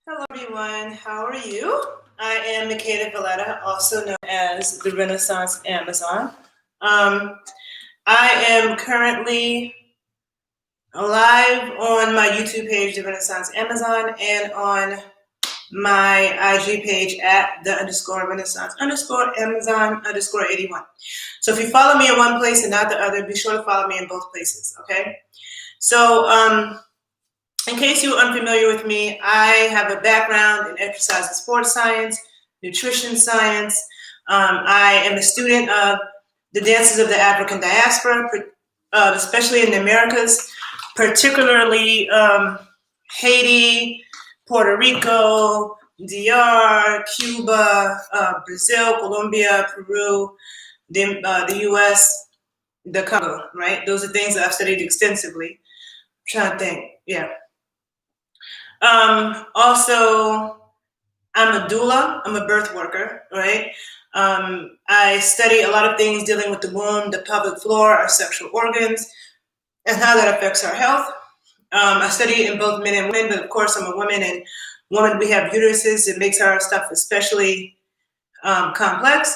Hello everyone, how are you? I am Makeda, also known as the Renaissance Amazon. I am currently live on my YouTube page, the Renaissance Amazon, and on my IG page at the _Renaissance_Amazon_81. So if you follow me in one place and not the other, be sure to follow me in both places, okay? So, in case you're unfamiliar with me, I have a background in exercise and sports science, nutrition science. I am a student of the dances of the African diaspora, especially in the Americas, particularly Haiti, Puerto Rico, DR, Cuba, Brazil, Colombia, Peru, the US, the Congo, right? Those are things that I've studied extensively. I'm trying to think, yeah. Also, I'm a doula. I'm a birth worker, right? I study a lot of things dealing with the womb, the pelvic floor, our sexual organs, and how that affects our health. I study in both men and women, but of course I'm a woman, and women, we have uteruses. It makes our stuff especially complex.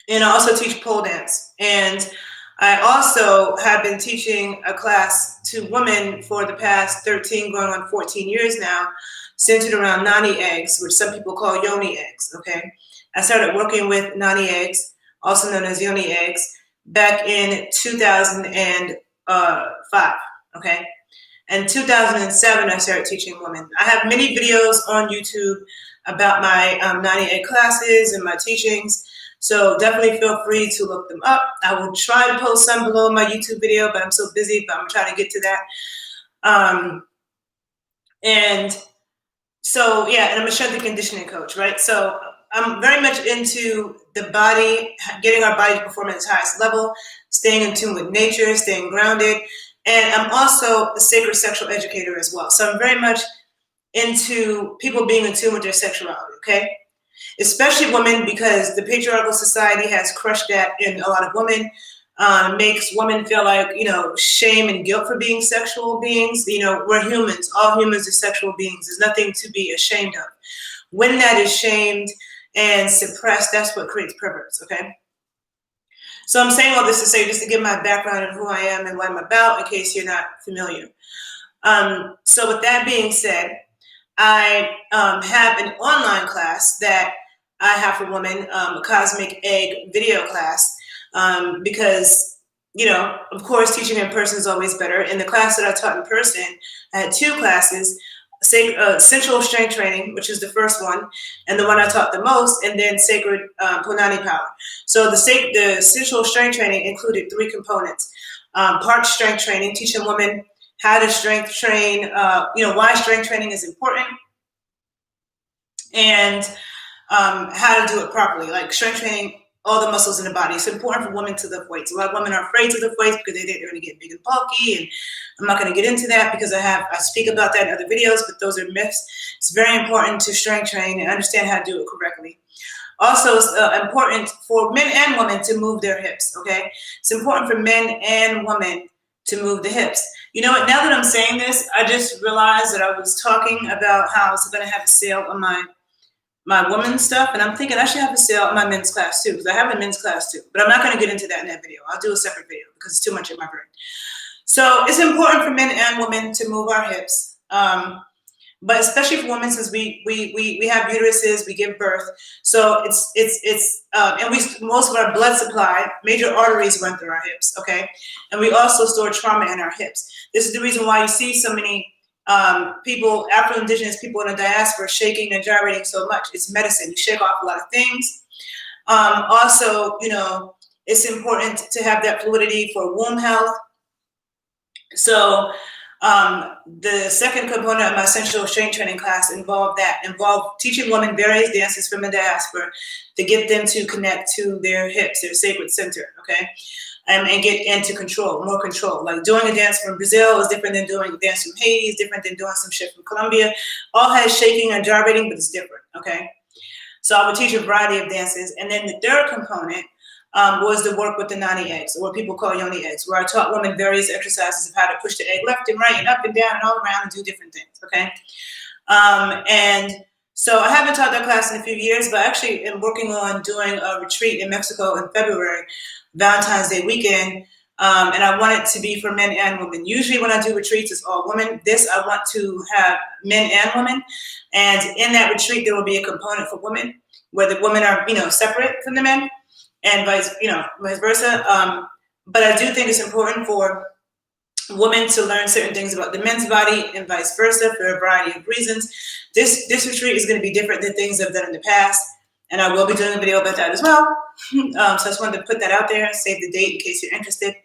And I also teach pole dance. And I also have been teaching a class to women for the past 13, going on 14 years now, centered around Yoni eggs, which some people call Yoni eggs, okay? I started working with Yoni eggs, also known as Yoni eggs, back in 2005, okay? In 2007, I started teaching women. I have many videos on YouTube about my Yoni egg classes and my teachings. So definitely feel free to look them up. I will try to post some below my YouTube video, but I'm so busy, but I'm trying to get to that. And so, yeah, and I'm a strength and conditioning coach, right? So I'm very much into the body, getting our body to perform at its highest level, staying in tune with nature, staying grounded. And I'm also a sacred sexual educator as well. So I'm very much into people being in tune with their sexuality, okay? Especially women, because the patriarchal society has crushed that in a lot of women, makes women feel like, shame and guilt for being sexual beings. We're humans. All humans are sexual beings. There's nothing to be ashamed of. When that is shamed and suppressed, that's what creates perverts, okay? So I'm saying all this to say, just to give my background and who I am and what I'm about, in case you're not familiar. So with that being said, I have an online class that I have for women, a cosmic egg video class, because, of course, teaching in person is always better. In the class that I taught in person, I had two classes, Sensual Strength Training, which is the first one, and the one I taught the most, and then Sacred Punani Power. So the Sensual Strength Training included three components. Part strength training, teaching women how to strength train, why strength training is important, and how to do it properly, like strength training all the muscles in the body. It's important for women to lift weights. A lot of women are afraid to lift weights because they think they're going to get big and bulky, and I'm not going to get into that because I speak about that in other videos, but those are myths. It's very important to strength train and understand how to do it correctly. Also, it's important for men and women to move their hips, okay? It's important for men and women to move the hips. You know what, now that I'm saying this, I just realized that I was talking about how I was going to have a sale on my women's stuff, and I'm thinking I should have a sale on my men's class too, because I have a men's class too, but I'm not going to get into that in that video. I'll do a separate video because it's too much in my brain. So it's important for men and women to move our hips, but especially for women, since we have uteruses, we give birth. So and most of our blood supply, major arteries run through our hips, okay? And we also store trauma in our hips. This is the reason why you see so many people, Afro-Indigenous people in the diaspora, shaking and gyrating so much. It's medicine. You shake off a lot of things. Also, it's important to have that fluidity for womb health. So the second component of my Sensual Strength Training class involved teaching women various dances from the diaspora to get them to connect to their hips, their sacred center, okay? And get into more control. Like doing a dance from Brazil is different than doing a dance from Haiti, is different than doing some shit from Colombia. All has shaking and gyrating, but it's different, okay? So I would teach a variety of dances. And then the third component was the work with the Yoni eggs, or what people call Yoni eggs, where I taught women various exercises of how to push the egg left and right and up and down and all around and do different things, okay? And so I haven't taught that class in a few years, but actually am working on doing a retreat in Mexico in February, Valentine's Day weekend. And I want it to be for men and women. Usually when I do retreats, it's all women. This, I want to have men and women. And in that retreat, there will be a component for women, where the women are, separate from the men, and vice versa. But I do think it's important for women to learn certain things about the men's body and vice versa for a variety of reasons. This retreat is going to be different than things I've done in the past, and I will be doing a video about that as well. So I just wanted to put that out there, save the date in case you're interested.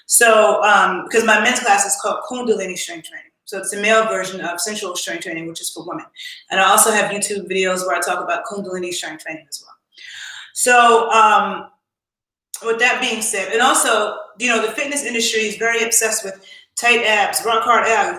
So, because my men's class is called Kundalini Strength Training. So it's a male version of Sensual Strength Training, which is for women. And I also have YouTube videos where I talk about Kundalini Strength Training as well. So, with that being said, and also, the fitness industry is very obsessed with tight abs, rock hard abs,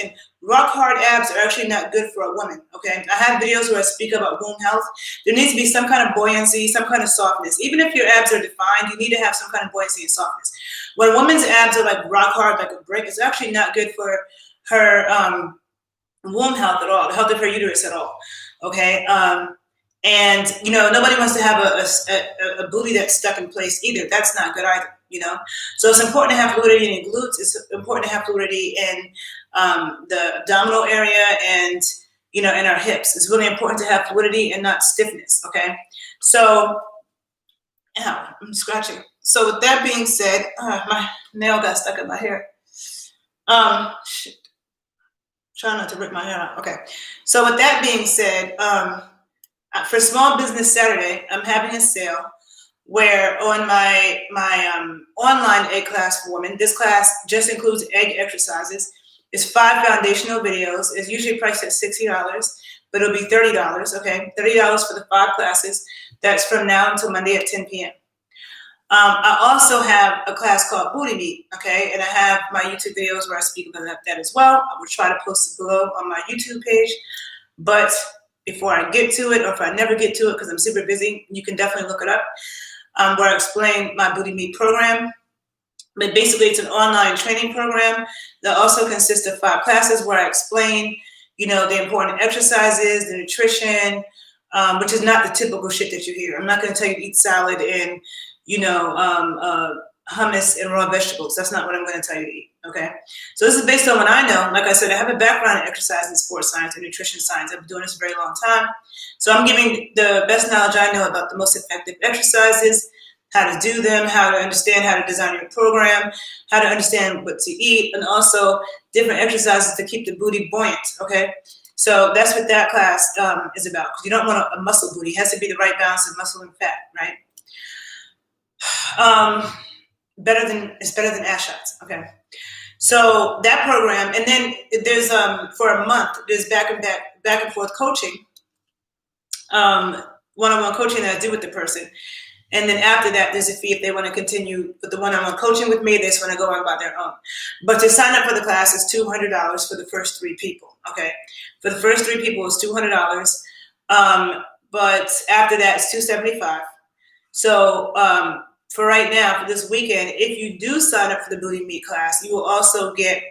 and rock hard abs are actually not good for a woman, okay? I have videos where I speak about womb health. There needs to be some kind of buoyancy, some kind of softness. Even if your abs are defined, you need to have some kind of buoyancy and softness. When a woman's abs are like rock hard, like a brick, it's actually not good for her womb health at all, the health of her uterus at all, okay? And, nobody wants to have a booty that's stuck in place either. That's not good either, So it's important to have fluidity in your glutes. It's important to have fluidity in the abdominal area and, in our hips. It's really important to have fluidity and not stiffness, okay? So, I'm scratching. So with that being said, my nail got stuck in my hair. Shit. Try not to rip my hair out. Okay. So with that being said, for Small Business Saturday, I'm having a sale where on my online egg class for women, this class just includes egg exercises. It's 5 foundational videos. It's usually priced at $60, but it'll be $30, okay? $30 for the 5 classes. That's from now until Monday at 10 p.m. I also have a class called Booty Meat, okay? And I have my YouTube videos where I speak about that as well. I will try to post it below on my YouTube page. But before I get to it, or if I never get to it because I'm super busy, you can definitely look it up, where I explain my Booty Meat program. But basically, it's an online training program that also consists of 5 classes where I explain, the important exercises, the nutrition, which is not the typical shit that you hear. I'm not going to tell you to eat salad and, hummus and raw vegetables. That's not what I'm going to tell you to eat, okay? So this is based on what I know. Like I said, I have a background in exercise and sports science and nutrition science. I've been doing this a very long time. So I'm giving the best knowledge I know about the most effective exercises, how to do them, how to understand how to design your program, how to understand what to eat, and also different exercises to keep the booty buoyant, okay? So that's what that class is about. Because you don't want a muscle booty. It has to be the right balance of muscle and fat, right? It's better than ass shots, okay? So that program, and then there's for a month, there's back and forth coaching, one-on-one coaching that I do with the person. And then after that, there's a fee if they want to continue with the one-on-one coaching with me. They just want to go on by their own. But to sign up for the class is $200 for the first 3 people. Okay, for the first 3 people, it's $200. But after that, it's $275. So for right now, for this weekend, if you do sign up for the Booty Meat class, you will also get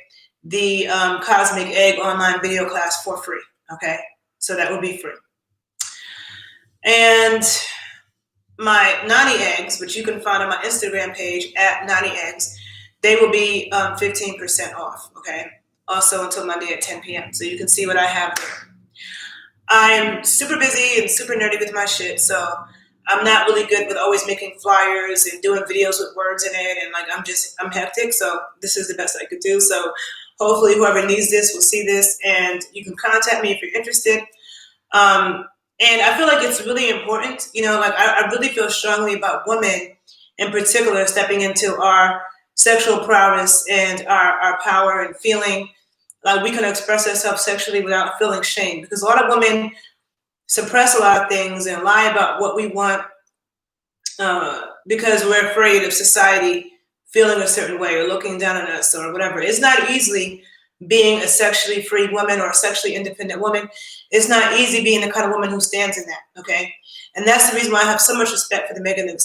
the Cosmic Egg online video class for free. Okay, so that will be free. And my Nani eggs, which you can find on my Instagram page at Nani Eggs, they will be 15% off, okay? Also until Monday at 10 p.m. So you can see what I have there. I'm super busy and super nerdy with my shit, so I'm not really good with always making flyers and doing videos with words in it, and I'm hectic, so this is the best I could do. So hopefully whoever needs this will see this, and you can contact me if you're interested. And I feel like it's really important, I really feel strongly about women in particular stepping into our sexual prowess and our power and feeling like we can express ourselves sexually without feeling shame. Because a lot of women suppress a lot of things and lie about what we want because we're afraid of society feeling a certain way or looking down on us or whatever. It's not easy being a sexually free woman or a sexually independent woman. It's not easy being the kind of woman who stands in that, okay? And that's the reason why I have so much respect for the Megan Thee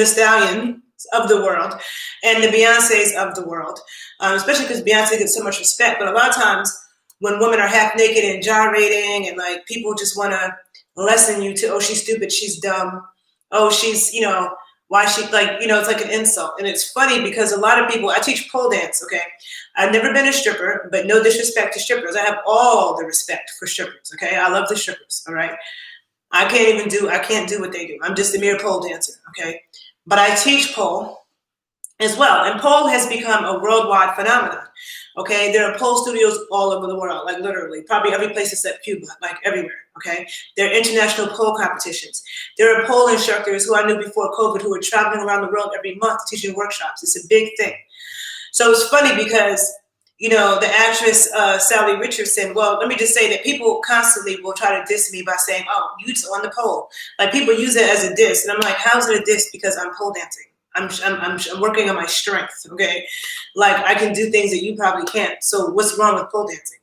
Stallion, of the world and the Beyoncés of the world, especially because Beyonce gets so much respect. But a lot of times when women are half naked and gyrating and like people just want to lessen you to, oh, she's stupid, she's dumb, oh, she's, why she, like, it's like an insult. And it's funny because a lot of people, I teach pole dance, okay? I've never been a stripper, but no disrespect to strippers. I have all the respect for strippers, okay? I love the strippers, all right? I can't do what they do. I'm just a mere pole dancer, okay? But I teach pole as well. And pole has become a worldwide phenomenon, okay? There are pole studios all over the world, like literally, probably every place except Cuba, like everywhere, okay? There are international pole competitions. There are pole instructors who I knew before COVID who are traveling around the world every month teaching workshops. It's a big thing. So it's funny because, the actress Sally Richardson, well, let me just say that people constantly will try to diss me by saying, oh, you're on the pole. Like people use it as a diss. And I'm like, how's it a diss? Because I'm pole dancing. I'm working on my strength, okay? Like I can do things that you probably can't. So what's wrong with pole dancing?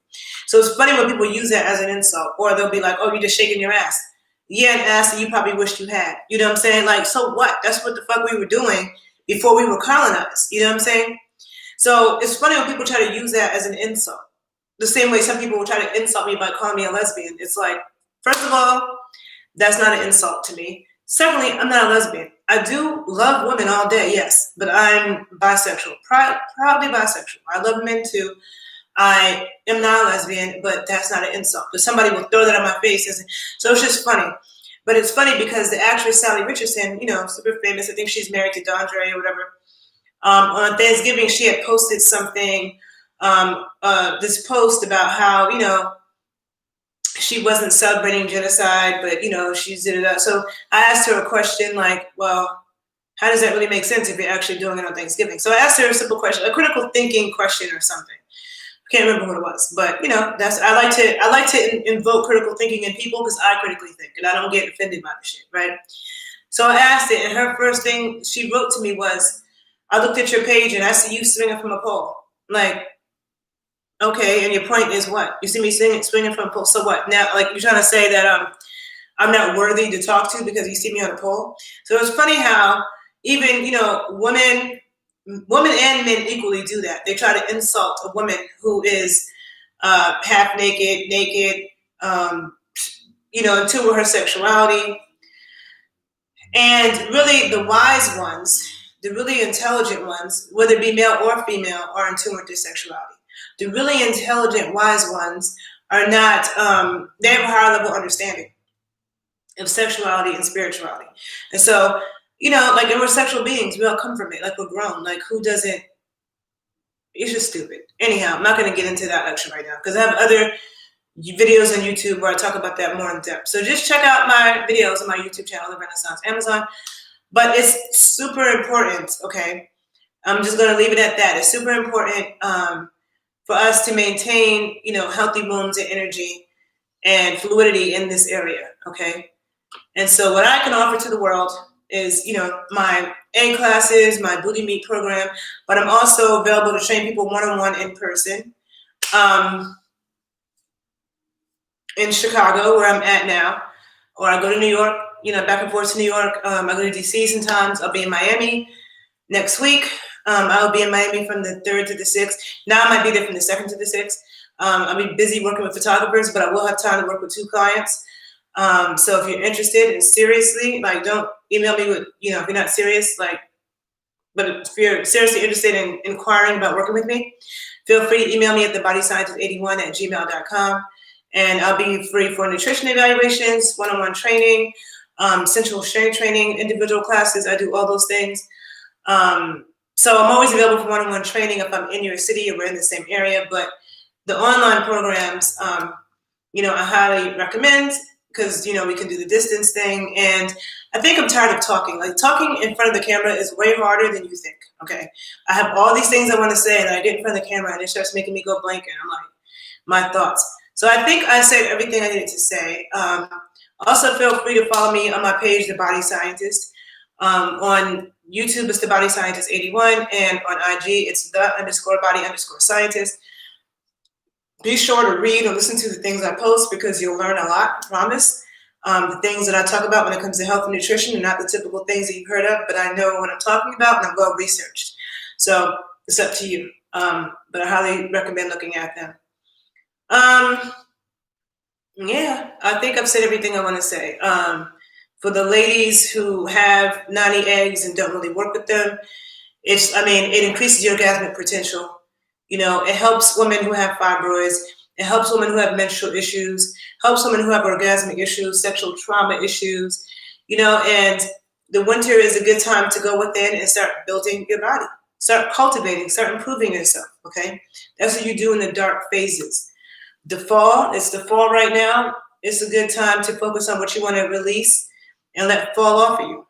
So it's funny when people use that as an insult, or they'll be like, oh, you're just shaking your ass. Yeah, an ass that you probably wished you had. You know what I'm saying? Like, so what? That's what the fuck we were doing before we were colonized. You know what I'm saying? So it's funny when people try to use that as an insult. The same way some people will try to insult me by calling me a lesbian. It's like, first of all, that's not an insult to me. Secondly, I'm not a lesbian. I do love women all day, yes, but I'm bisexual, proudly bisexual. I love men too. I am not a lesbian, but that's not an insult. But somebody will throw that on my face. So it's just funny. But it's funny because the actress Sally Richardson, super famous. I think she's married to Dondre or whatever. On Thanksgiving, she had posted something, this post about how, she wasn't celebrating genocide, but, she did it. So I asked her a question like, well, how does that really make sense if you're actually doing it on Thanksgiving? So I asked her a simple question, a critical thinking question or something. I can't remember what it was, but, I like to invoke critical thinking in people because I critically think and I don't get offended by the shit, right? So I asked it, and her first thing she wrote to me was, I looked at your page and I see you swinging from a pole. Like, okay, and your point is what? You see me swinging from a pole, so what? Now, like, you're trying to say that I'm not worthy to talk to because you see me on a pole? So it's funny how even, women and men equally do that. They try to insult a woman who is half naked, into her sexuality. And really the wise ones, the really intelligent ones, whether it be male or female, are in tune with their sexuality. The really intelligent, wise ones are not, they have a higher level understanding of sexuality and spirituality. And so, and we're sexual beings, we all come from it, like we're grown, like who doesn't, it's just stupid. Anyhow, I'm not going to get into that lecture right now because I have other videos on YouTube where I talk about that more in depth. So just check out my videos on my YouTube channel, The Renaissance Amazon. But it's super important, okay? I'm just going to leave it at that. It's super important for us to maintain, healthy wombs and energy and fluidity in this area, okay? And so what I can offer to the world is, my egg classes, my Bootie Meat program, but I'm also available to train people one-on-one in person in Chicago, where I'm at now, or I go to New York, back and forth to New York. I go to DC sometimes. I'll be in Miami next week. I'll be in Miami from the 3rd to the 6th. Now I might be there from the 2nd to the 6th. I'll be busy working with photographers, but I will have time to work with 2 clients. So if you're interested and seriously, like, don't email me with, if you're not serious, like, but if you're seriously interested in inquiring about working with me, feel free to email me at thebodyscientist81@gmail.com. And I'll be free for nutrition evaluations, one-on-one training, sensual strength training, individual classes. I do all those things. So I'm always available for one-on-one training if I'm in your city or we're in the same area. But the online programs, I highly recommend because, we can do the distance thing. And I think I'm tired of talking. Like, talking in front of the camera is way harder than you think, okay? I have all these things I want to say and I get in front of the camera and it starts making me go blank and I'm like, my thoughts. So I think I said everything I needed to say. Also, feel free to follow me on my page, The Body Scientist. On YouTube, it's The Body Scientist 81, and on IG, it's _body_scientist. Be sure to read or listen to the things I post because you'll learn a lot, I promise. The things that I talk about when it comes to health and nutrition are not the typical things that you've heard of, but I know what I'm talking about and I'm well researched. So it's up to you. But I highly recommend looking at them. Yeah, I think I've said everything I want to say. For the ladies who have naughty eggs and don't really work with them, it increases your orgasmic potential. It helps women who have fibroids. It helps women who have menstrual issues, helps women who have orgasmic issues, sexual trauma issues, and the winter is a good time to go within and start building your body, start cultivating, start improving yourself, okay? That's what you do in the dark phases. It's the fall right now. It's a good time to focus on what you want to release and let fall off of you.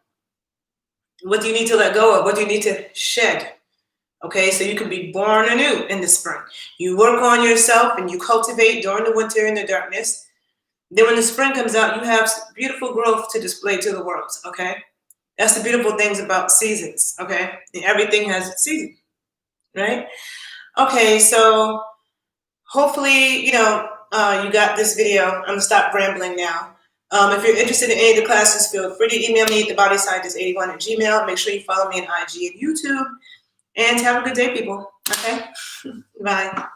What do you need to let go of? What do you need to shed? Okay, so you can be born anew in the spring. You work on yourself and you cultivate during the winter in the darkness. Then when the spring comes out, you have beautiful growth to display to the world, okay? That's the beautiful things about seasons, okay? And everything has its season, right? Okay, so hopefully, you got this video. I'm going to stop rambling now. If you're interested in any of the classes, feel free to email me at thebodyscientist81@gmail.com. Make sure you follow me on IG and YouTube. And have a good day, people. Okay? Bye.